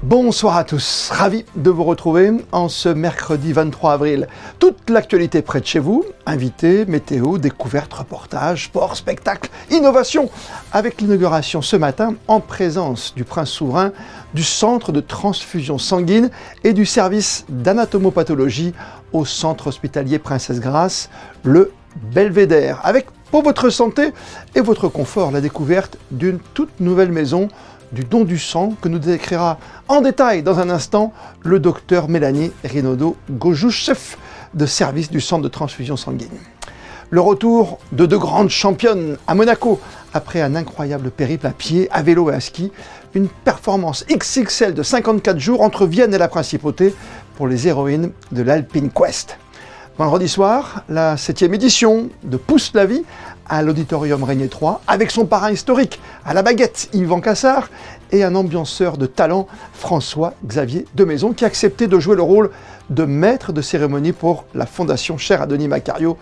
Bonsoir à tous, ravi de vous retrouver en ce mercredi 23 avril. Toute l'actualité près de chez vous, invités, météo, découvertes, reportages, sport, spectacle, innovation, avec l'inauguration ce matin en présence du prince souverain du centre de transfusion sanguine et du service d'anatomopathologie au centre hospitalier Princesse Grace, le Belvédère, avec pour votre santé et votre confort la découverte d'une toute nouvelle maison du don du sang que nous décrira en détail dans un instant le docteur Mélanie Rinaudot-Gojou, chef de service du centre de transfusion sanguine. Le retour de deux grandes championnes à Monaco après un incroyable périple à pied, à vélo et à ski, une performance XXL de 54 jours entre Vienne et la Principauté pour les héroïnes de l'Alpine Quest. Vendredi soir, la 7e édition de Pousse la vie à l'Auditorium Régnier 3, avec son parrain historique à la baguette, Yvan Cassard, et un ambianceur de talent, François-Xavier Demaison, qui a accepté de jouer le rôle de maître de cérémonie pour la Fondation Chère à Denis Macario,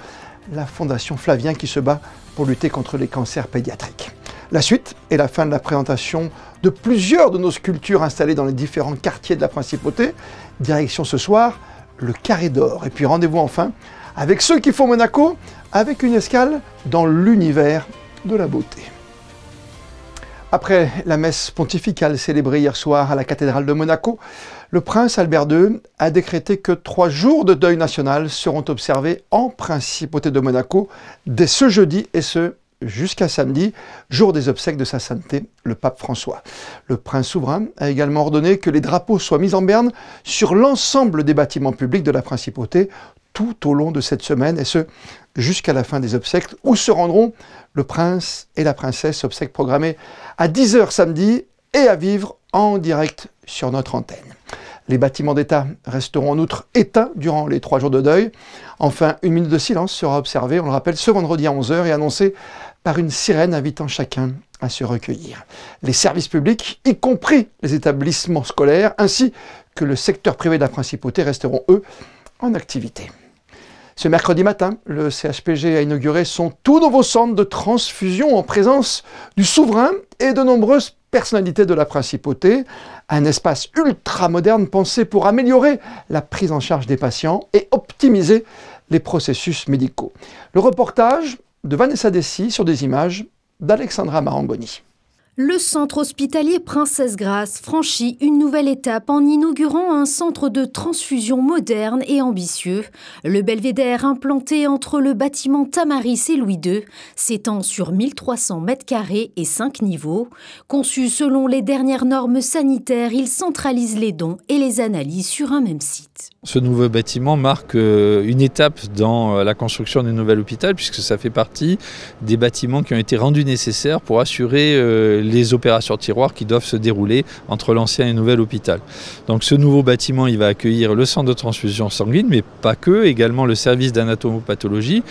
la Fondation Flavien qui se bat pour lutter contre les cancers pédiatriques. La suite est la fin de la présentation de plusieurs de nos sculptures installées dans les différents quartiers de la Principauté. Direction ce soir, le Carré d'Or. Et puis rendez-vous enfin avec ceux qui font Monaco, avec une escale dans l'univers de la beauté. Après la messe pontificale célébrée hier soir à la cathédrale de Monaco, le prince Albert II a décrété que 3 jours de deuil national seront observés en Principauté de Monaco dès ce jeudi et ce jusqu'à samedi, jour des obsèques de sa sainteté, le pape François. Le prince souverain a également ordonné que les drapeaux soient mis en berne sur l'ensemble des bâtiments publics de la Principauté tout au long de cette semaine, et ce, jusqu'à la fin des obsèques, où se rendront le prince et la princesse, obsèques programmées à 10 h samedi et à vivre en direct sur notre antenne. Les bâtiments d'État resteront en outre éteints durant les 3 jours de deuil. Enfin, une minute de silence sera observée, on le rappelle, ce vendredi à 11 h et annoncée par une sirène invitant chacun à se recueillir. Les services publics, y compris les établissements scolaires, ainsi que le secteur privé de la Principauté, resteront, eux, en activité. Ce mercredi matin, le CHPG a inauguré son tout nouveau centre de transfusion en présence du souverain et de nombreuses personnalités de la Principauté. Un espace ultra moderne pensé pour améliorer la prise en charge des patients et optimiser les processus médicaux. Le reportage de Vanessa Dessy sur des images d'Alexandra Marangoni. Le centre hospitalier Princesse Grace franchit une nouvelle étape en inaugurant un centre de transfusion moderne et ambitieux. Le Belvédère, implanté entre le bâtiment Tamaris et Louis II, s'étend sur 1300 m² et 5 niveaux. Conçu selon les dernières normes sanitaires, il centralise les dons et les analyses sur un même site. Ce nouveau bâtiment marque une étape dans la construction du nouvel hôpital, puisque ça fait partie des bâtiments qui ont été rendus nécessaires pour assurer les opérations tiroirs qui doivent se dérouler entre l'ancien et le nouvel hôpital. Donc ce nouveau bâtiment, il va accueillir le centre de transfusion sanguine, mais pas que, également le service d'anatomopathologie,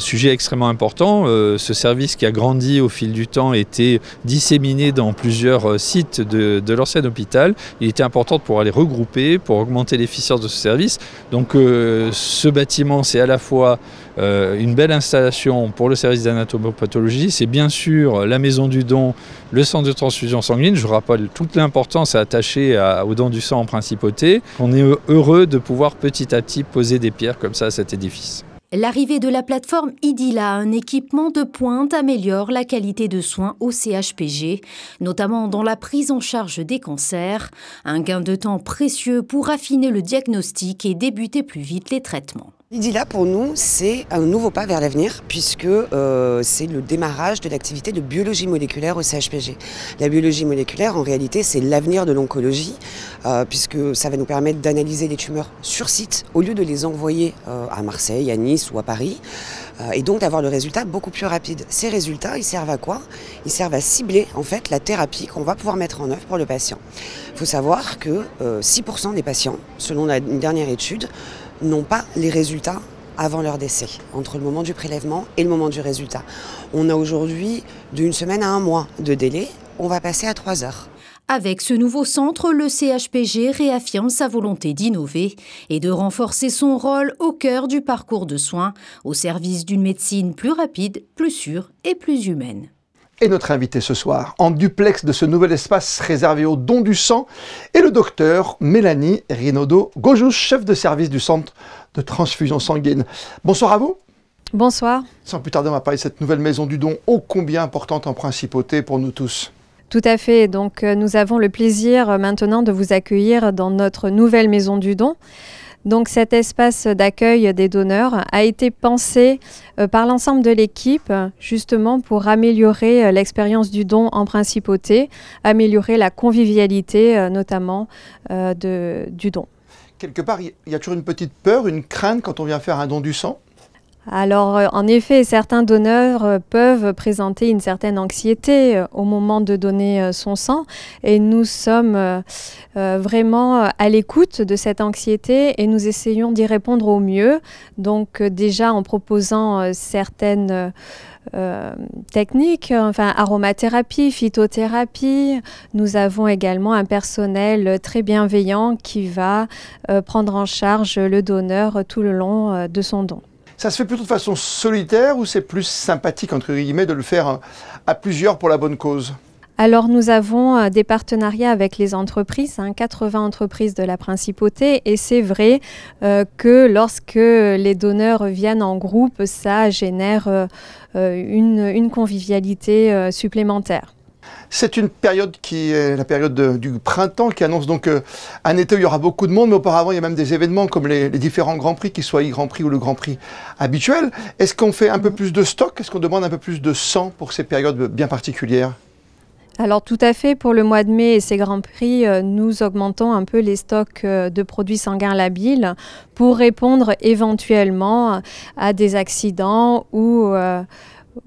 sujet extrêmement important. Ce service qui a grandi au fil du temps était disséminé dans plusieurs sites de l'ancien hôpital. Il était important de pouvoir les regrouper pour augmenter l'efficience de ce service. Donc ce bâtiment, c'est à la fois une belle installation pour le service d'anatomopathologie, c'est bien sûr la maison du don, le centre de transfusion sanguine. Je rappelle toute l'importance attachée au don du sang en Principauté. On est heureux de pouvoir petit à petit poser des pierres comme ça à cet édifice. L'arrivée de la plateforme Idila, un équipement de pointe, améliore la qualité de soins au CHPG, notamment dans la prise en charge des cancers. Un gain de temps précieux pour affiner le diagnostic et débuter plus vite les traitements. Idila, pour nous, c'est un nouveau pas vers l'avenir, puisque c'est le démarrage de l'activité de biologie moléculaire au CHPG. La biologie moléculaire, en réalité, c'est l'avenir de l'oncologie, puisque ça va nous permettre d'analyser les tumeurs sur site, au lieu de les envoyer à Marseille, à Nice ou à Paris, et donc d'avoir le résultat beaucoup plus rapide. Ces résultats, ils servent à quoi? Ils servent à cibler, en fait, la thérapie qu'on va pouvoir mettre en œuvre pour le patient. Il faut savoir que 6% des patients, selon une dernière étude, n'ont pas les résultats avant leur décès, entre le moment du prélèvement et le moment du résultat. On a aujourd'hui d'1 semaine à 1 mois de délai, on va passer à 3 heures. Avec ce nouveau centre, le CHPG réaffirme sa volonté d'innover et de renforcer son rôle au cœur du parcours de soins, au service d'une médecine plus rapide, plus sûre et plus humaine. Et notre invité ce soir, en duplex de ce nouvel espace réservé au don du sang, est le docteur Mélanie Rinaudot-Gojous, chef de service du centre de transfusion sanguine. Bonsoir à vous. Bonsoir. Sans plus tarder, on va parler de cette nouvelle maison du don, ô combien importante en principauté pour nous tous. Tout à fait. Donc, nous avons le plaisir maintenant de vous accueillir dans notre nouvelle maison du don. Donc cet espace d'accueil des donneurs a été pensé par l'ensemble de l'équipe justement pour améliorer l'expérience du don en principauté, améliorer la convivialité notamment du don. Quelque part, il y a toujours une petite peur, une crainte quand on vient faire un don du sang? Alors, en effet, certains donneurs peuvent présenter une certaine anxiété au moment de donner son sang et nous sommes vraiment à l'écoute de cette anxiété et nous essayons d'y répondre au mieux. Donc, déjà en proposant certaines techniques, enfin aromathérapie, phytothérapie. Nous avons également un personnel très bienveillant qui va prendre en charge le donneur tout le long de son don. Ça se fait plutôt de façon solitaire ou c'est plus sympathique, entre guillemets, de le faire à plusieurs pour la bonne cause? Alors nous avons des partenariats avec les entreprises, 80 entreprises de la principauté, et c'est vrai que lorsque les donneurs viennent en groupe, ça génère une convivialité supplémentaire. C'est une période qui est la période du printemps, qui annonce donc un été où il y aura beaucoup de monde, mais auparavant il y a même des événements comme les différents Grands Prix, qu'ils soient Grand Prix ou le Grand Prix habituel. Est-ce qu'on fait un peu plus de stock? Est-ce qu'on demande un peu plus de sang pour ces périodes bien particulières? Alors tout à fait, pour le mois de mai et ces Grands Prix, nous augmentons un peu les stocks de produits sanguins labiles pour répondre éventuellement à des accidents ou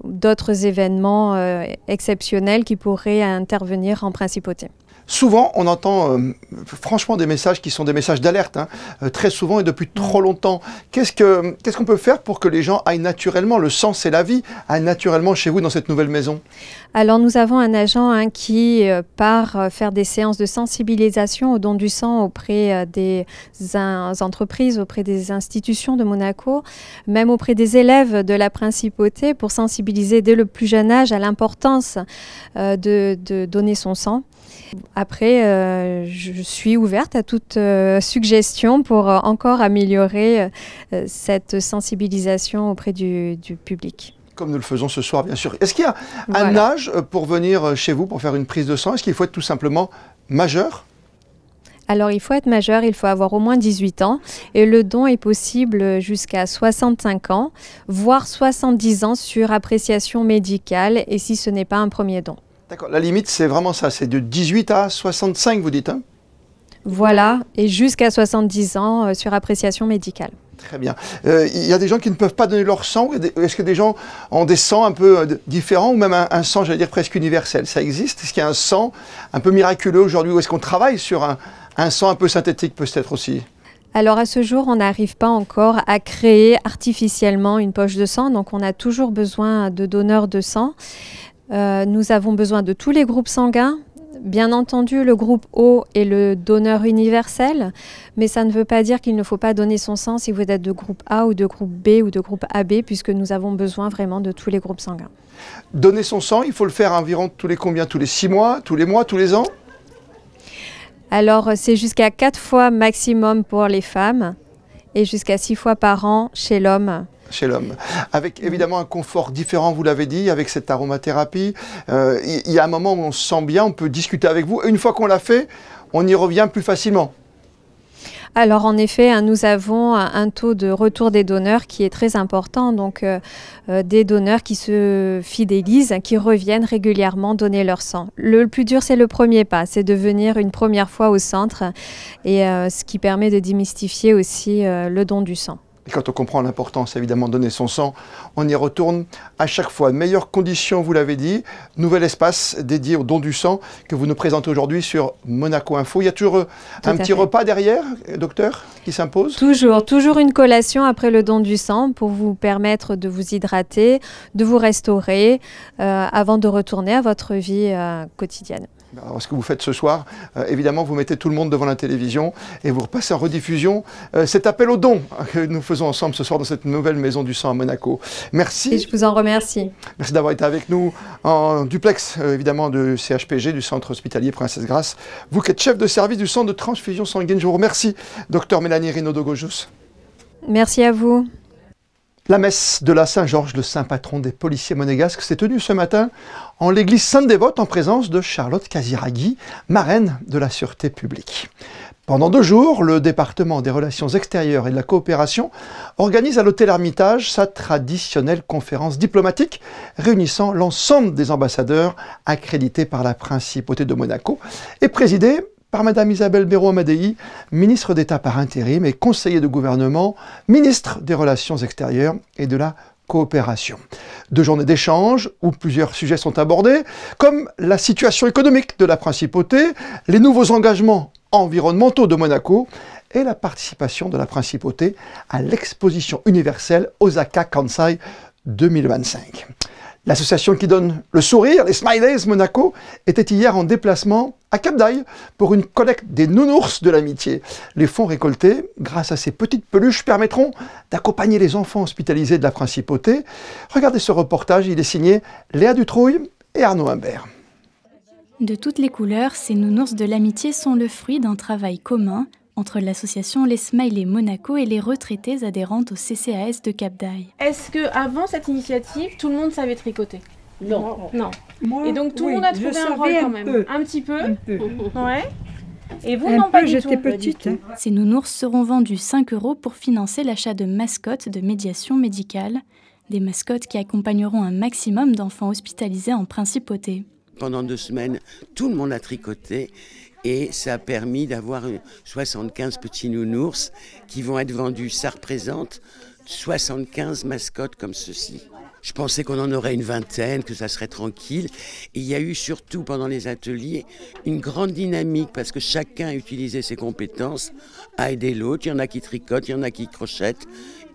d'autres événements exceptionnels qui pourraient intervenir en principauté. Souvent, on entend franchement des messages qui sont des messages d'alerte, très souvent et depuis trop longtemps. Qu'est-ce qu'on peut faire pour que les gens aillent naturellement, le sang c'est la vie, aillent naturellement chez vous dans cette nouvelle maison? Alors nous avons un agent qui part faire des séances de sensibilisation au don du sang auprès des entreprises, auprès des institutions de Monaco, même auprès des élèves de la principauté pour sensibiliser dès le plus jeune âge à l'importance de donner son sang. Après, je suis ouverte à toute suggestion pour encore améliorer cette sensibilisation auprès du public. Comme nous le faisons ce soir, bien sûr. Est-ce qu'il y a un âge pour venir chez vous pour faire une prise de sang? Est-ce qu'il faut être tout simplement majeur? Alors, il faut être majeur, il faut avoir au moins 18 ans et le don est possible jusqu'à 65 ans, voire 70 ans sur appréciation médicale et si ce n'est pas un premier don. D'accord, la limite c'est vraiment ça, c'est de 18 à 65 vous dites, hein? Voilà, et jusqu'à 70 ans sur appréciation médicale. Très bien. Il y a des gens qui ne peuvent pas donner leur sang. Est-ce que des gens ont des sangs un peu différents ou même un sang, j'allais dire, presque universel? Ça existe? Est-ce qu'il y a un sang un peu miraculeux aujourd'hui ou est-ce qu'on travaille sur un sang un peu synthétique peut-être aussi? Alors à ce jour, on n'arrive pas encore à créer artificiellement une poche de sang, donc on a toujours besoin de donneurs de sang. Nous avons besoin de tous les groupes sanguins. Bien entendu, le groupe O est le donneur universel, mais ça ne veut pas dire qu'il ne faut pas donner son sang si vous êtes de groupe A ou de groupe B ou de groupe AB, puisque nous avons besoin vraiment de tous les groupes sanguins. Donner son sang, il faut le faire environ tous les combien? Tous les 6 mois, tous les mois, tous les ans? Alors, c'est jusqu'à 4 fois maximum pour les femmes et jusqu'à 6 fois par an chez l'homme. Chez l'homme. Avec évidemment un confort différent, vous l'avez dit, avec cette aromathérapie. Il y a un moment où on se sent bien, on peut discuter avec vous. Et une fois qu'on l'a fait, on y revient plus facilement. Alors en effet, nous avons un taux de retour des donneurs qui est très important, donc des donneurs qui se fidélisent, qui reviennent régulièrement donner leur sang. Le plus dur, c'est le premier pas, c'est de venir une première fois au centre, et ce qui permet de démystifier aussi le don du sang. Et quand on comprend l'importance, évidemment, de donner son sang, on y retourne à chaque fois. Meilleures conditions, vous l'avez dit. Nouvel espace dédié au don du sang que vous nous présentez aujourd'hui sur Monaco Info. Il y a toujours un petit repas derrière, docteur, qui s'impose? Toujours une collation après le don du sang pour vous permettre de vous hydrater, de vous restaurer avant de retourner à votre vie quotidienne. Alors, ce que vous faites ce soir, évidemment, vous mettez tout le monde devant la télévision et vous repassez en rediffusion cet appel aux dons que nous faisons ensemble ce soir dans cette nouvelle Maison du Sang à Monaco. Merci. Et je vous en remercie. Merci d'avoir été avec nous en duplex, évidemment, de CHPG, du Centre Hospitalier Princesse Grace. Vous qui êtes chef de service du Centre de Transfusion Sanguine, je vous remercie, Dr Mélanie Rinaud-Dogojus. Merci à vous. La messe de la Saint-Georges, le saint patron des policiers monégasques, s'est tenue ce matin en l'église Sainte-Dévote en présence de Charlotte Casiraghi, marraine de la sûreté publique. Pendant 2 jours, le département des relations extérieures et de la coopération organise à l'hôtel Hermitage sa traditionnelle conférence diplomatique réunissant l'ensemble des ambassadeurs accrédités par la principauté de Monaco et présidée par Madame Isabelle Béraud-Amadei, ministre d'État par intérim et conseiller de gouvernement, ministre des Relations extérieures et de la coopération. 2 journées d'échange où plusieurs sujets sont abordés, comme la situation économique de la principauté, les nouveaux engagements environnementaux de Monaco et la participation de la principauté à l'exposition universelle Osaka Kansai 2025. L'association qui donne le sourire, les Smileys Monaco, était hier en déplacement à Cap d'Aille pour une collecte des nounours de l'amitié. Les fonds récoltés, grâce à ces petites peluches, permettront d'accompagner les enfants hospitalisés de la principauté. Regardez ce reportage, il est signé Léa Dutrouille et Arnaud Imbert. De toutes les couleurs, ces nounours de l'amitié sont le fruit d'un travail commun entre l'association Les Smileys Monaco et les retraitées adhérentes au CCAS de Cap d'Aille. Est-ce qu'avant cette initiative, tout le monde savait tricoter? Non. Non. Moi, et donc tout le monde a trouvé un rôle quand même. Un petit peu. Ouais. Et vous, non, pas du tout. J'étais petite. Hein. Ces nounours seront vendus 5 € pour financer l'achat de mascottes de médiation médicale, des mascottes qui accompagneront un maximum d'enfants hospitalisés en principauté. Pendant 2 semaines, tout le monde a tricoté. Et ça a permis d'avoir 75 petits nounours qui vont être vendus. Ça représente 75 mascottes comme ceci. Je pensais qu'on en aurait une vingtaine, que ça serait tranquille. Et il y a eu surtout pendant les ateliers une grande dynamique parce que chacun a utilisé ses compétences à aider l'autre. Il y en a qui tricotent, il y en a qui crochettent.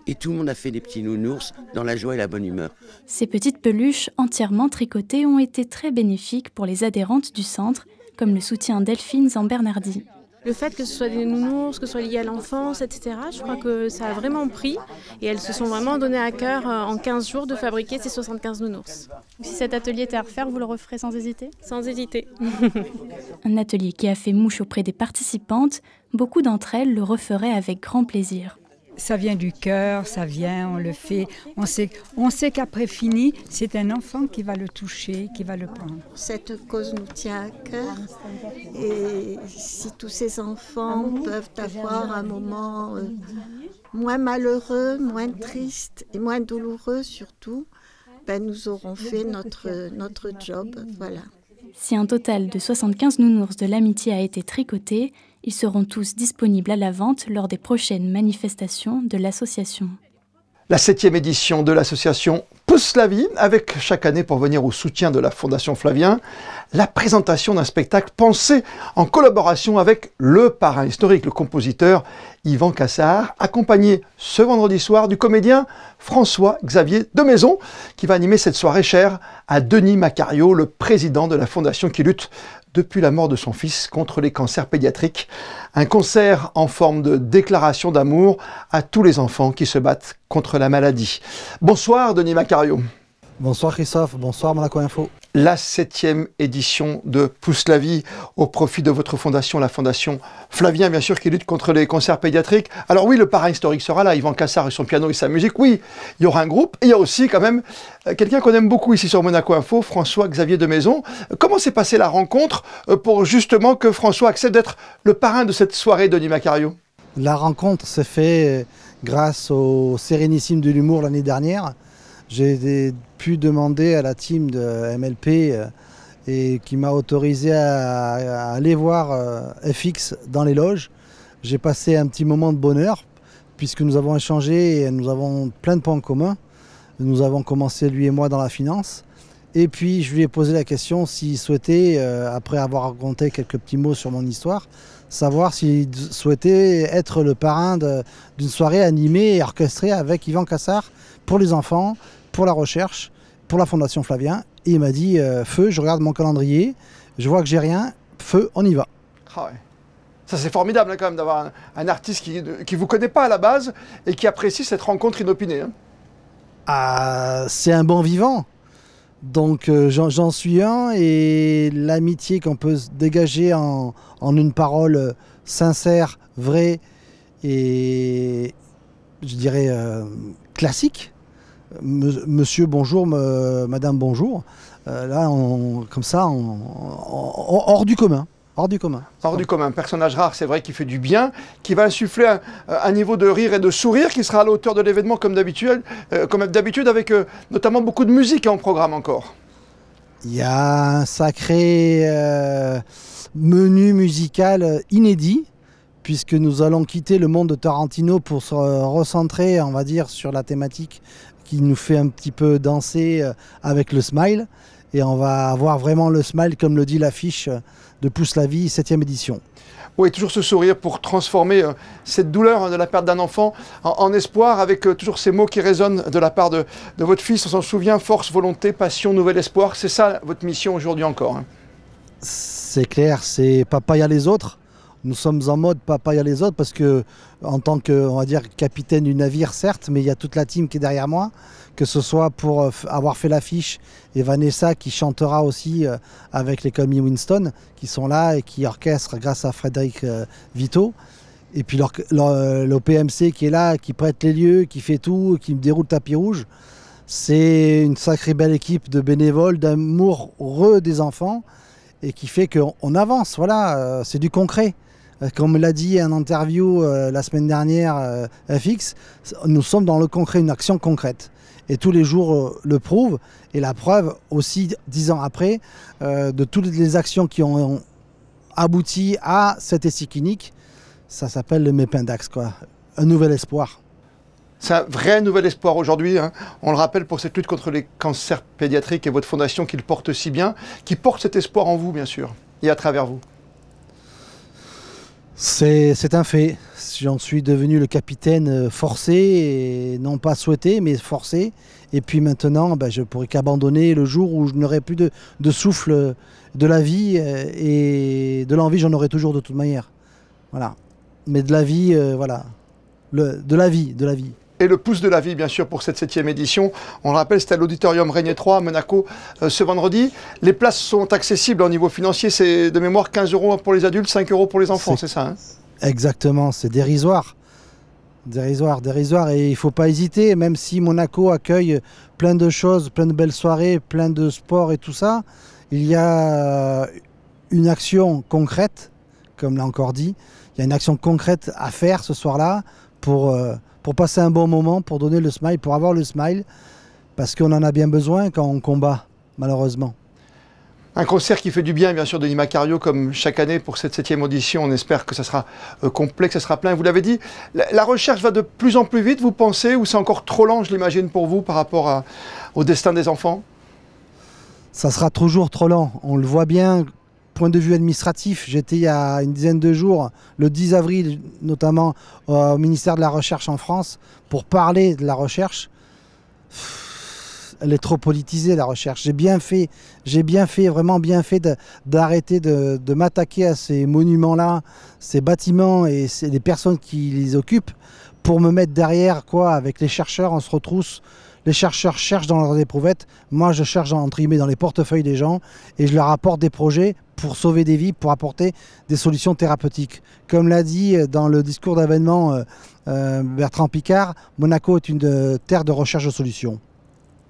Et tout le monde a fait des petits nounours dans la joie et la bonne humeur. Ces petites peluches entièrement tricotées ont été très bénéfiques pour les adhérentes du centre, comme le soutient Delphine Zambernardi. Le fait que ce soit des nounours, que ce soit lié à l'enfance, etc., je crois que ça a vraiment pris. Et elles se sont vraiment données à cœur en 15 jours de fabriquer ces 75 nounours. Si cet atelier était à refaire, vous le referez sans hésiter? Sans hésiter. Un atelier qui a fait mouche auprès des participantes, beaucoup d'entre elles le referaient avec grand plaisir. Ça vient du cœur, ça vient, on le fait. On sait qu'après fini, c'est un enfant qui va le toucher, qui va le prendre. Cette cause nous tient à cœur et si tous ces enfants peuvent avoir un moment moins malheureux, moins triste et moins douloureux surtout, nous aurons fait notre job. Voilà. Si un total de 75 nounours de l'amitié a été tricoté, ils seront tous disponibles à la vente lors des prochaines manifestations de l'association. La 7e édition de l'association Pousse la vie, avec chaque année pour venir au soutien de la Fondation Flavien, la présentation d'un spectacle pensé en collaboration avec le parrain historique, le compositeur Yvan Cassard, accompagné ce vendredi soir du comédien François-Xavier Demaison, qui va animer cette soirée chère à Denis Macario, le président de la Fondation qui lutte depuis la mort de son fils contre les cancers pédiatriques. Un concert en forme de déclaration d'amour à tous les enfants qui se battent contre la maladie. Bonsoir Denis Macario. Bonsoir Christophe, bonsoir Monaco Info. La 7e édition de Pousse la vie au profit de votre fondation, la Fondation Flavien, bien sûr, qui lutte contre les cancers pédiatriques. Alors oui, le parrain historique sera là, Yvan Cassard et son piano et sa musique. Oui, il y aura un groupe et il y a aussi quand même quelqu'un qu'on aime beaucoup ici sur Monaco Info, François-Xavier Demaison. Comment s'est passée la rencontre pour justement que François accepte d'être le parrain de cette soirée, Denis Macario? La rencontre s'est faite grâce au Sérénissime de l'humour l'année dernière. J'ai pu demander à la team de MLP et qui m'a autorisé à aller voir FX dans les loges. J'ai passé un petit moment de bonheur puisque nous avons échangé et nous avons plein de points en commun. Nous avons commencé lui et moi dans la finance. Et puis je lui ai posé la question s'il souhaitait, après avoir raconté quelques petits mots sur mon histoire, savoir s'il souhaitait être le parrain d'une soirée animée et orchestrée avec Yvan Cassard pour les enfants, pour la recherche, pour la Fondation Flavien Et il m'a dit feu, je regarde mon calendrier, je vois que j'ai rien, feu, on y va. Ah ouais. Ça c'est formidable hein, quand même d'avoir un artiste qui ne vous connaît pas à la base et qui apprécie cette rencontre inopinée. Hein. Ah, c'est un bon vivant. Donc j'en suis un, et l'amitié qu'on peut se dégager en une parole sincère, vraie et je dirais classique. Monsieur bonjour, madame bonjour. Là, comme ça, hors du commun. Hors du commun. Hors du commun. Personnage rare, c'est vrai, qui fait du bien, qui va insuffler un niveau de rire et de sourire qui sera à la hauteur de l'événement comme d'habitude, avec notamment beaucoup de musique en programme encore. Il y a un sacré menu musical inédit, puisque nous allons quitter le monde de Tarantino pour se recentrer, on va dire, sur la thématique qui nous fait un petit peu danser avec le smile. Et on va avoir vraiment le smile, comme le dit l'affiche de Pousse la vie, 7e édition. Oui, toujours ce sourire pour transformer cette douleur de la perte d'un enfant en espoir, avec toujours ces mots qui résonnent de la part de votre fils. On s'en souvient, force, volonté, passion, nouvel espoir. C'est ça votre mission aujourd'hui encore. Hein. C'est clair, c'est papa y a les autres. Nous sommes en mode papa y a les autres parce que, en tant que, on va dire, capitaine du navire, certes, mais il y a toute la team qui est derrière moi, que ce soit pour avoir fait l'affiche et Vanessa qui chantera aussi avec les Call Me Winston qui sont là et qui orchestrent grâce à Frédéric Vito. Et puis l'OPMC qui est là, qui prête les lieux, qui fait tout, qui me déroule le tapis rouge. C'est une sacrée belle équipe de bénévoles, d'amoureux des enfants et qui fait qu'on avance. Voilà, c'est du concret. Comme l'a dit en interview la semaine dernière FX, nous sommes dans le concret, une action concrète. Et tous les jours le prouvent. Et la preuve aussi, 10 ans après, de toutes les actions qui ont abouti à cet essai clinique, ça s'appelle le Mépindax, quoi. Un nouvel espoir. C'est un vrai nouvel espoir aujourd'hui. Hein. On le rappelle pour cette lutte contre les cancers pédiatriques et votre fondation qui le porte si bien, qui porte cet espoir en vous, bien sûr, et à travers vous. C'est un fait. J'en suis devenu le capitaine forcé, et non pas souhaité, mais forcé. Et puis maintenant, je ne pourrai qu'abandonner le jour où je n'aurai plus de souffle de la vie. Et de l'envie, j'en aurai toujours de toute manière. Voilà. Mais de la vie, voilà. De la vie. Et le pouce de la vie, bien sûr, pour cette 7e édition. On le rappelle, c'est à l'Auditorium Régnier 3 à Monaco ce vendredi. Les places sont accessibles au niveau financier. C'est de mémoire 15 € pour les adultes, 5 € pour les enfants, c'est ça hein? Exactement, c'est dérisoire. Dérisoire. Et il ne faut pas hésiter, même si Monaco accueille plein de choses, plein de belles soirées, plein de sports et tout ça. Il y a une action concrète, comme l'a encore dit. Il y a une action concrète à faire ce soir-là pour passer un bon moment, pour donner le smile, pour avoir le smile, parce qu'on en a bien besoin quand on combat, malheureusement. Un concert qui fait du bien, bien sûr, de Nima Cario, comme chaque année pour cette 7e audition. On espère que ça sera complet, que ça sera plein. Vous l'avez dit, la recherche va de plus en plus vite, vous pensez, ou c'est encore trop lent, je l'imagine, pour vous, par rapport au destin des enfants? Ça sera toujours trop lent. On le voit bien. Point de vue administratif, j'étais il y a une dizaine de jours, le 10 avril notamment, au ministère de la Recherche en France, pour parler de la recherche. Elle est trop politisée, la recherche. J'ai bien fait, vraiment bien fait d'arrêter de m'attaquer à ces monuments-là, ces bâtiments et les personnes qui les occupent, pour me mettre derrière, quoi, avec les chercheurs, on se retrousse. Les chercheurs cherchent dans leurs éprouvettes, moi je cherche entre guillemets dans les portefeuilles des gens et je leur apporte des projets pour sauver des vies, pour apporter des solutions thérapeutiques. Comme l'a dit dans le discours d'avènement Bertrand Piccard, Monaco est une terre de recherche de solutions.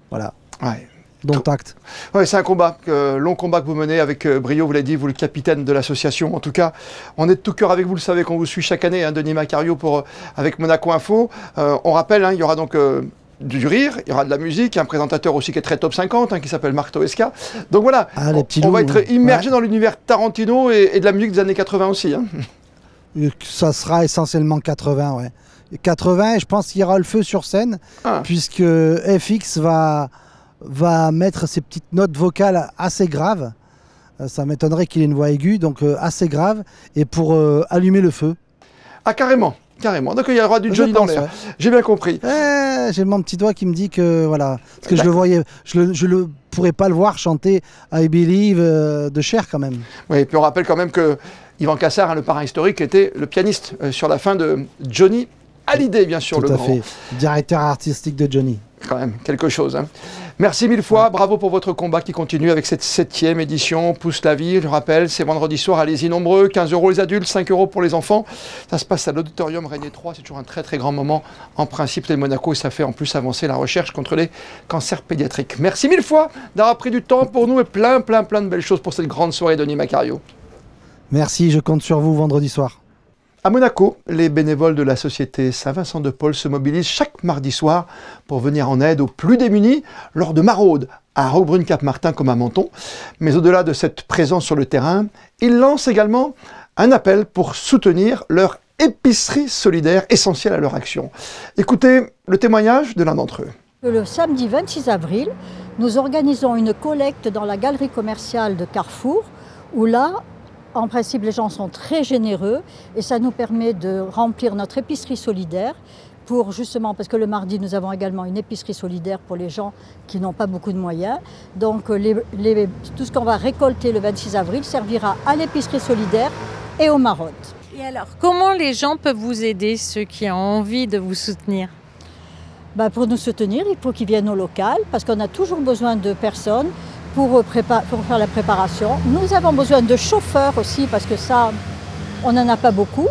Voilà. Ouais. Donc acte. Ouais, c'est un combat, long combat que vous menez avec brio, vous l'avez dit, vous le capitaine de l'association. En tout cas, on est de tout cœur avec vous, le savez, qu'on vous suit chaque année, hein, de Nima Cario avec Monaco Info. On rappelle, hein, il y aura donc du rire, il y aura de la musique, il y a un présentateur aussi qui est très top 50, hein, qui s'appelle Marc Toesca. Donc voilà, on va être immergé dans l'univers Tarantino et de la musique des années 80 aussi. Hein. Ça sera essentiellement 80, ouais. 80, et je pense qu'il y aura le feu sur scène, puisque FX va mettre ses petites notes vocales assez graves. Ça m'étonnerait qu'il ait une voix aiguë, donc assez grave, et pour allumer le feu. Ah carrément. carrément. Donc il y aura du Johnny dans l'air. Ouais. J'ai bien compris. J'ai mon petit doigt qui me dit que voilà, parce que je le voyais, je le pourrais pas le voir chanter I Believe de Cher quand même. Oui, et puis on rappelle quand même que Yvan Cassar, le parrain historique, était le pianiste sur la fin de Johnny Hallyday, bien sûr. Tout à fait. Directeur artistique de Johnny. Quand même, quelque chose. Hein. Merci mille fois, bravo pour votre combat qui continue avec cette 7e édition. Pousse la vie, je rappelle, c'est vendredi soir, allez-y nombreux, 15 € les adultes, 5 € pour les enfants. Ça se passe à l'auditorium Régnier 3, c'est toujours un très très grand moment en principe de Monaco et ça fait en plus avancer la recherche contre les cancers pédiatriques. Merci mille fois d'avoir pris du temps pour nous et plein de belles choses pour cette grande soirée Denis Macario. Merci, je compte sur vous vendredi soir. À Monaco, les bénévoles de la Société Saint-Vincent-de-Paul se mobilisent chaque mardi soir pour venir en aide aux plus démunis lors de maraudes à Roquebrune-Cap-Martin comme à Menton. Mais au-delà de cette présence sur le terrain, ils lancent également un appel pour soutenir leur épicerie solidaire essentielle à leur action. Écoutez le témoignage de l'un d'entre eux. Le samedi 26 avril, nous organisons une collecte dans la galerie commerciale de Carrefour où là, en principe, les gens sont très généreux et ça nous permet de remplir notre épicerie solidaire pour justement, parce que le mardi, nous avons également une épicerie solidaire pour les gens qui n'ont pas beaucoup de moyens. Donc tout ce qu'on va récolter le 26 avril servira à l'épicerie solidaire et aux maraudes. Et alors, comment les gens peuvent vous aider, ceux qui ont envie de vous soutenir ? Pour nous soutenir, il faut qu'ils viennent au local parce qu'on a toujours besoin de personnes pour faire la préparation. Nous avons besoin de chauffeurs aussi parce que ça, on n'en a pas beaucoup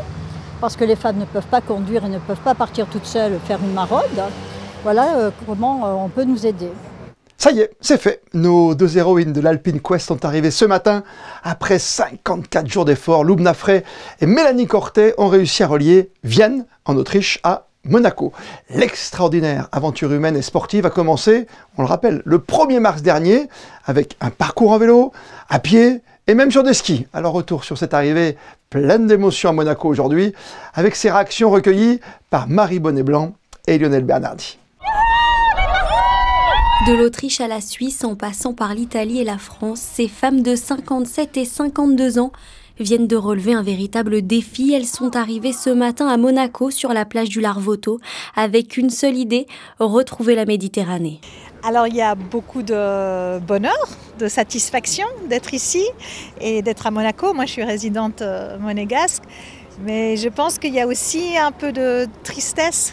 parce que les femmes ne peuvent pas conduire et ne peuvent pas partir toutes seules faire une maraude. Voilà comment on peut nous aider. Ça y est, c'est fait. Nos deux héroïnes de l'Alpine Quest sont arrivées ce matin. Après 54 jours d'efforts, Loubna Frey et Mélanie Cortet ont réussi à relier Vienne, en Autriche, à Monaco. L'extraordinaire aventure humaine et sportive a commencé, on le rappelle, le 1er mars dernier, avec un parcours en vélo, à pied et même sur des skis. Alors retour sur cette arrivée pleine d'émotions à Monaco aujourd'hui, avec ces réactions recueillies par Marie Bonnet-Blanc et Lionel Bernardi. De l'Autriche à la Suisse, en passant par l'Italie et la France, ces femmes de 57 et 52 ans viennent de relever un véritable défi. Elles sont arrivées ce matin à Monaco, sur la plage du Larvoto, avec une seule idée, retrouver la Méditerranée. Alors il y a beaucoup de bonheur, de satisfaction d'être ici et d'être à Monaco. Moi je suis résidente monégasque, mais je pense qu'il y a aussi un peu de tristesse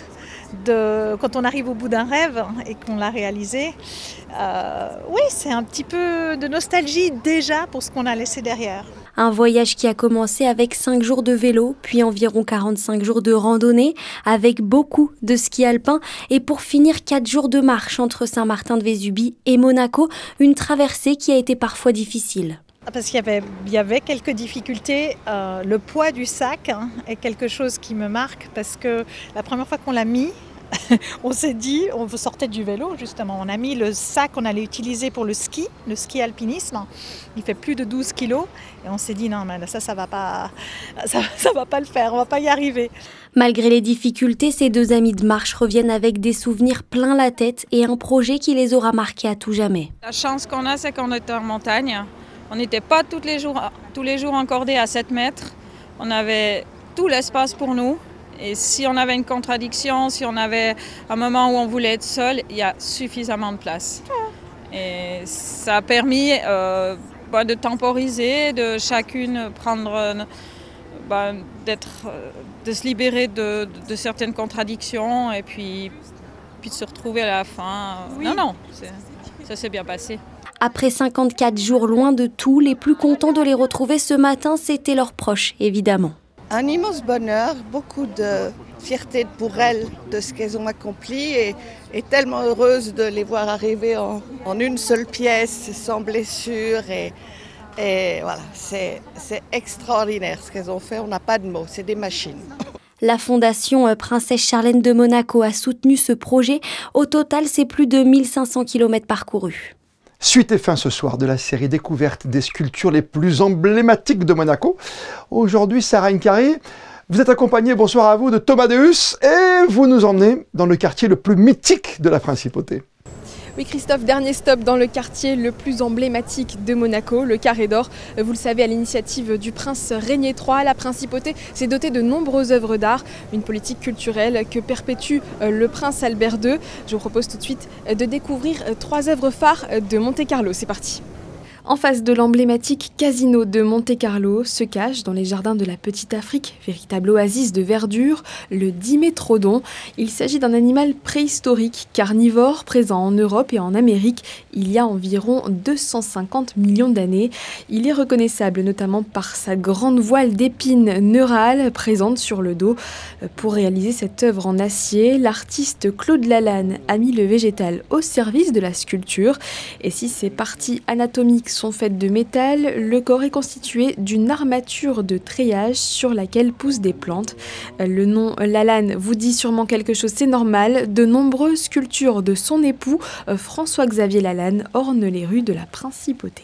quand on arrive au bout d'un rêve et qu'on l'a réalisé. Oui, c'est un petit peu de nostalgie déjà pour ce qu'on a laissé derrière. Un voyage qui a commencé avec 5 jours de vélo, puis environ 45 jours de randonnée, avec beaucoup de ski alpin, et pour finir 4 jours de marche entre Saint-Martin-de-Vésubie et Monaco, une traversée qui a été parfois difficile. Parce qu'il y avait quelques difficultés. Le poids du sac est quelque chose qui me marque, parce que la première fois qu'on l'a mis, on s'est dit, on sortait du vélo justement, on a mis le sac qu'on allait utiliser pour le ski alpinisme, il fait plus de 12 kilos et on s'est dit non mais ça va pas le faire, on va pas y arriver. Malgré les difficultés, ces deux amies de marche reviennent avec des souvenirs plein la tête et un projet qui les aura marqués à tout jamais. La chance qu'on a, c'est qu'on est en montagne, on n'était pas tous les jours encordés à 7 mètres, on avait tout l'espace pour nous. Et si on avait une contradiction, si on avait un moment où on voulait être seul, il y a suffisamment de place. Et ça a permis de temporiser, de chacune prendre, de se libérer de certaines contradictions et puis de se retrouver à la fin. Oui. Non, ça s'est bien passé. Après 54 jours loin de tout, les plus contents de les retrouver ce matin, c'était leurs proches, évidemment. Un immense bonheur, beaucoup de fierté pour elles de ce qu'elles ont accompli et tellement heureuse de les voir arriver en une seule pièce, sans blessure et voilà, c'est extraordinaire ce qu'elles ont fait, on n'a pas de mots, c'est des machines. La Fondation Princesse Charlène de Monaco a soutenu ce projet. Au total, c'est plus de 1500 km parcourus. Suite et fin ce soir de la série découverte des sculptures les plus emblématiques de Monaco. Aujourd'hui, Sarah Incari, vous êtes accompagnée, bonsoir à vous, de Thomas Deus et vous nous emmenez dans le quartier le plus mythique de la Principauté. Oui Christophe, dernier stop dans le quartier le plus emblématique de Monaco, le Carré d'Or. Vous le savez, à l'initiative du prince Régnier III, la principauté s'est dotée de nombreuses œuvres d'art, une politique culturelle que perpétue le prince Albert II. Je vous propose tout de suite de découvrir 3 œuvres phares de Monte-Carlo. C'est parti. En face de l'emblématique casino de Monte-Carlo se cache, dans les jardins de la Petite Afrique, véritable oasis de verdure, le dimétrodon. Il s'agit d'un animal préhistorique, carnivore, présent en Europe et en Amérique il y a environ 250 millions d'années. Il est reconnaissable notamment par sa grande voile d'épines neurales présente sur le dos. Pour réaliser cette œuvre en acier, l'artiste Claude Lalanne a mis le végétal au service de la sculpture. Et si ses parties anatomiques sont faites de métal, le corps est constitué d'une armature de treillage sur laquelle poussent des plantes. Le nom Lalanne vous dit sûrement quelque chose, c'est normal. De nombreuses sculptures de son époux, François-Xavier Lalanne, ornent les rues de la Principauté.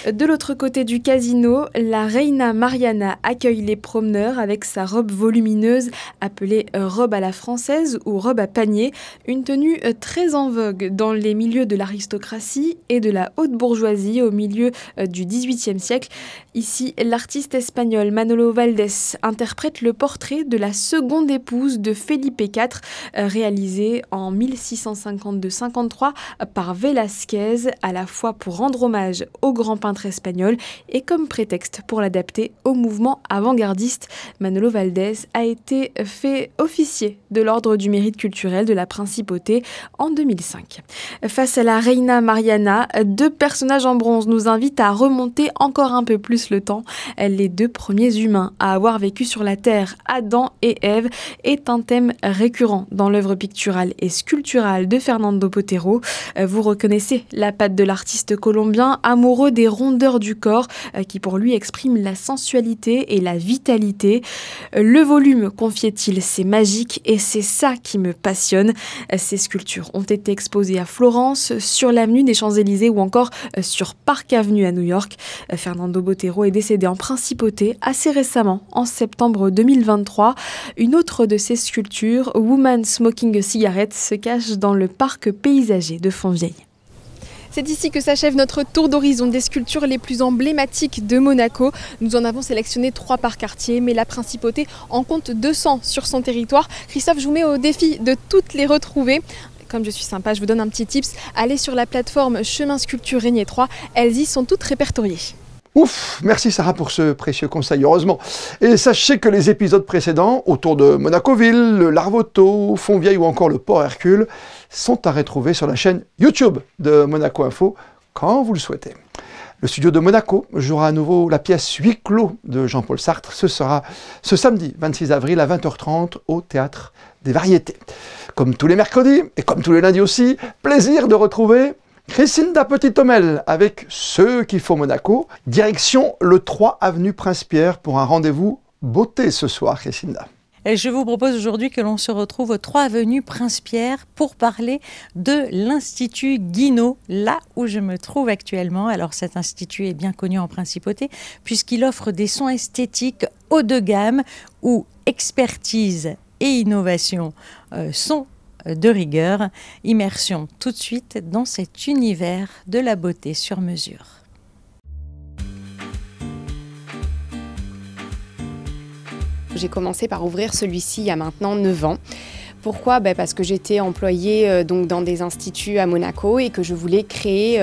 De l'autre côté du casino, la Reina Mariana accueille les promeneurs avec sa robe volumineuse appelée robe à la française ou robe à panier, une tenue très en vogue dans les milieux de l'aristocratie et de la haute bourgeoisie au milieu du XVIIIe siècle. Ici, l'artiste espagnol Manolo Valdés interprète le portrait de la seconde épouse de Felipe IV, réalisé en 1652-53 par Velázquez, à la fois pour rendre hommage au grand peintre espagnol et comme prétexte pour l'adapter au mouvement avant-gardiste. Manolo Valdés a été fait officier de l'Ordre du mérite culturel de la Principauté en 2005. Face à la Reina Mariana, 2 personnages en bronze nous invitent à remonter encore un peu plus le temps. Les 2 premiers humains à avoir vécu sur la Terre, Adam et Ève, est un thème récurrent dans l'œuvre picturale et sculpturale de Fernando Botero. Vous reconnaissez la patte de l'artiste colombien, amoureux des rondeurs du corps, qui pour lui exprime la sensualité et la vitalité. Le volume, confiait-il, c'est magique et c'est ça qui me passionne. Ces sculptures ont été exposées à Florence, sur l'avenue des Champs-Élysées ou encore sur Park Avenue à New York. Fernando Botero est décédé en Principauté assez récemment, en septembre 2023. Une autre de ses sculptures, Woman Smoking a Cigarette, se cache dans le parc paysager de Fontvieille. C'est ici que s'achève notre tour d'horizon des sculptures les plus emblématiques de Monaco. Nous en avons sélectionné 3 par quartier, mais la Principauté en compte 200 sur son territoire. Christophe, je vous mets au défi de toutes les retrouver. Comme je suis sympa, je vous donne un petit tips. Allez sur la plateforme Chemin Sculpture Régnier III, elles y sont toutes répertoriées. Ouf, merci Sarah pour ce précieux conseil, heureusement. Et sachez que les épisodes précédents, autour de Monacoville, le Larvoto, Fontvieille ou encore le Port Hercule, sont à retrouver sur la chaîne YouTube de Monaco Info, quand vous le souhaitez. Le studio de Monaco jouera à nouveau la pièce Huis clos de Jean-Paul Sartre. Ce sera ce samedi 26 avril à 20h30 au Théâtre des Variétés. Comme tous les mercredis, et comme tous les lundis aussi, plaisir de retrouver Christinda Petit-Homel avec Ceux qui font Monaco. Direction le 3 avenue Prince-Pierre pour un rendez-vous beauté ce soir, Christinda. Et je vous propose aujourd'hui que l'on se retrouve au 3 avenue Prince-Pierre pour parler de l'Institut Guinaud, là où je me trouve actuellement. Alors cet institut est bien connu en Principauté puisqu'il offre des soins esthétiques haut de gamme où expertise et innovation sont de rigueur. Immersion tout de suite dans cet univers de la beauté sur mesure. J'ai commencé par ouvrir celui-ci il y a maintenant 9 ans. Pourquoi ? Parce que j'étais employée donc dans des instituts à Monaco et que je voulais créer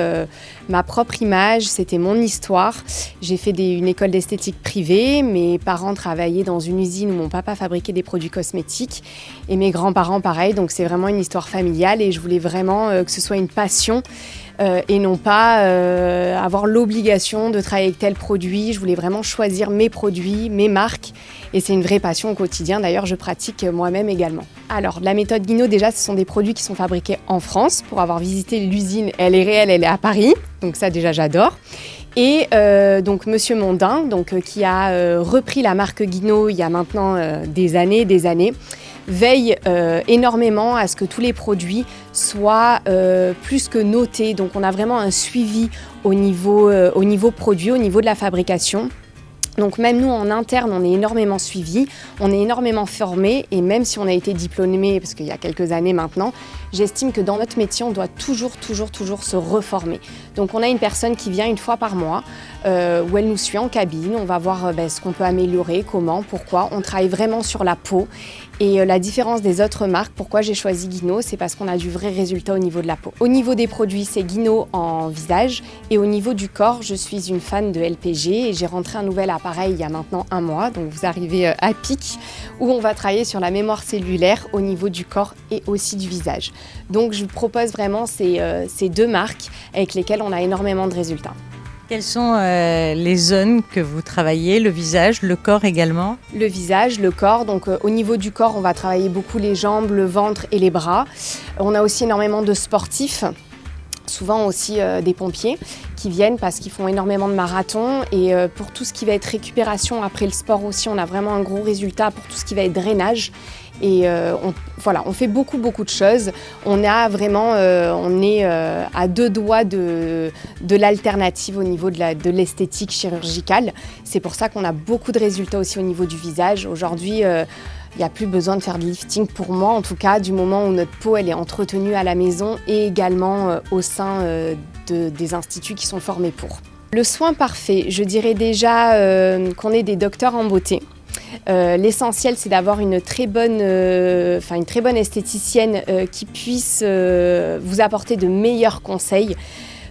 ma propre image, c'était mon histoire. J'ai fait une école d'esthétique privée, mes parents travaillaient dans une usine où mon papa fabriquait des produits cosmétiques et mes grands-parents pareil, donc c'est vraiment une histoire familiale et je voulais vraiment que ce soit une passion et non pas avoir l'obligation de travailler avec tel produit. Je voulais vraiment choisir mes produits, mes marques. Et c'est une vraie passion au quotidien. D'ailleurs, je pratique moi-même également. Alors, la méthode Guinaud, déjà, ce sont des produits qui sont fabriqués en France. Pour avoir visité l'usine, elle est réelle, elle est à Paris. Donc ça, déjà, j'adore. Et donc, Monsieur Mondin, qui a repris la marque Guinaud il y a maintenant des années, veille énormément à ce que tous les produits soient plus que notés. Donc, on a vraiment un suivi au niveau produit, au niveau de la fabrication. Donc même nous en interne, on est énormément suivis, on est énormément formés et même si on a été diplômés, parce qu'il y a quelques années maintenant, j'estime que dans notre métier, on doit toujours se reformer. Donc on a une personne qui vient une fois par mois, où elle nous suit en cabine, on va voir ce qu'on peut améliorer, comment, pourquoi. On travaille vraiment sur la peau et la différence des autres marques, pourquoi j'ai choisi Guinot, c'est parce qu'on a du vrai résultat au niveau de la peau. Au niveau des produits, c'est Guinot en visage et au niveau du corps, je suis une fan de LPG et j'ai rentré un nouvel appareil il y a maintenant 1 mois, donc vous arrivez à pic, où on va travailler sur la mémoire cellulaire au niveau du corps et aussi du visage. Donc je vous propose vraiment ces 2 marques avec lesquelles on a énormément de résultats. Quelles sont les zones que vous travaillez, le visage, le corps également? Le visage, le corps, donc au niveau du corps, on va travailler beaucoup les jambes, le ventre et les bras. On a aussi énormément de sportifs, souvent aussi des pompiers qui viennent parce qu'ils font énormément de marathons et pour tout ce qui va être récupération après le sport aussi, on a vraiment un gros résultat pour tout ce qui va être drainage. Et on fait beaucoup de choses. On a vraiment, on est à 2 doigts de l'alternative au niveau de l'esthétique chirurgicale. C'est pour ça qu'on a beaucoup de résultats aussi au niveau du visage. Aujourd'hui, il n'y a plus besoin de faire de lifting pour moi, en tout cas, du moment où notre peau elle est entretenue à la maison et également au sein des instituts qui sont formés pour. Le soin parfait, je dirais déjà qu'on est des docteurs en beauté. L'essentiel, c'est d'avoir une très bonne esthéticienne qui puisse vous apporter de meilleurs conseils.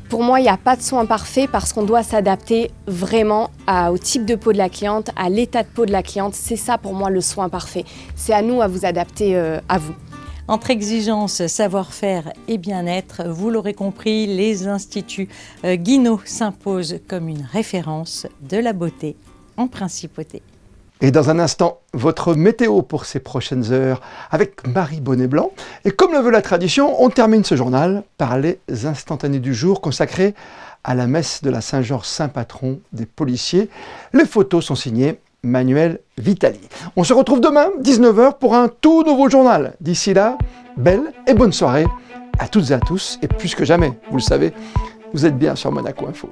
Pour moi, il n'y a pas de soin parfait parce qu'on doit s'adapter vraiment au type de peau de la cliente, à l'état de peau de la cliente. C'est ça pour moi le soin parfait. C'est à nous à vous adapter à vous. Entre exigence, savoir-faire et bien-être, vous l'aurez compris, les instituts Guinot s'imposent comme une référence de la beauté en principauté. Et dans un instant, votre météo pour ces prochaines heures avec Marie Bonnet-Blanc. Et comme le veut la tradition, on termine ce journal par les instantanés du jour consacrés à la messe de la Saint-Georges, saint patron des policiers. Les photos sont signées Manuel Vitali. On se retrouve demain, 19 h, pour un tout nouveau journal. D'ici là, belle et bonne soirée à toutes et à tous. Et plus que jamais, vous le savez, vous êtes bien sur Monaco Info.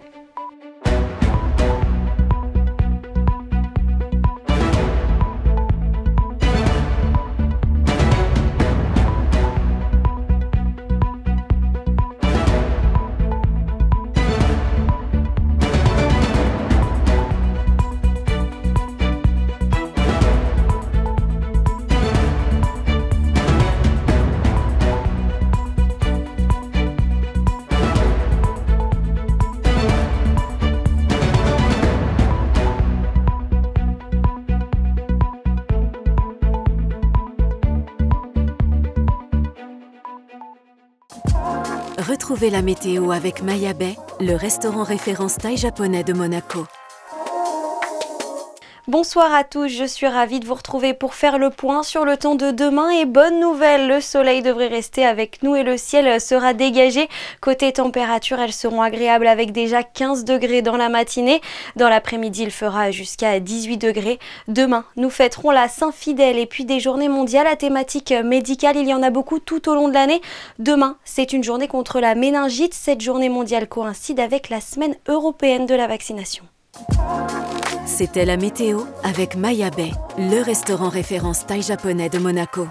Retrouvez la météo avec Maya Bay, le restaurant référence thaï japonais de Monaco. Bonsoir à tous, je suis ravie de vous retrouver pour faire le point sur le temps de demain et bonne nouvelle, le soleil devrait rester avec nous et le ciel sera dégagé. Côté température, elles seront agréables avec déjà 15 degrés dans la matinée. Dans l'après-midi, il fera jusqu'à 18 degrés. Demain, nous fêterons la Saint-Fidèle et puis des journées mondiales à thématique médicale. Il y en a beaucoup tout au long de l'année. Demain, c'est une journée contre la méningite. Cette journée mondiale coïncide avec la semaine européenne de la vaccination. C'était la météo avec Maya Bay, le restaurant référence thaï japonais de Monaco.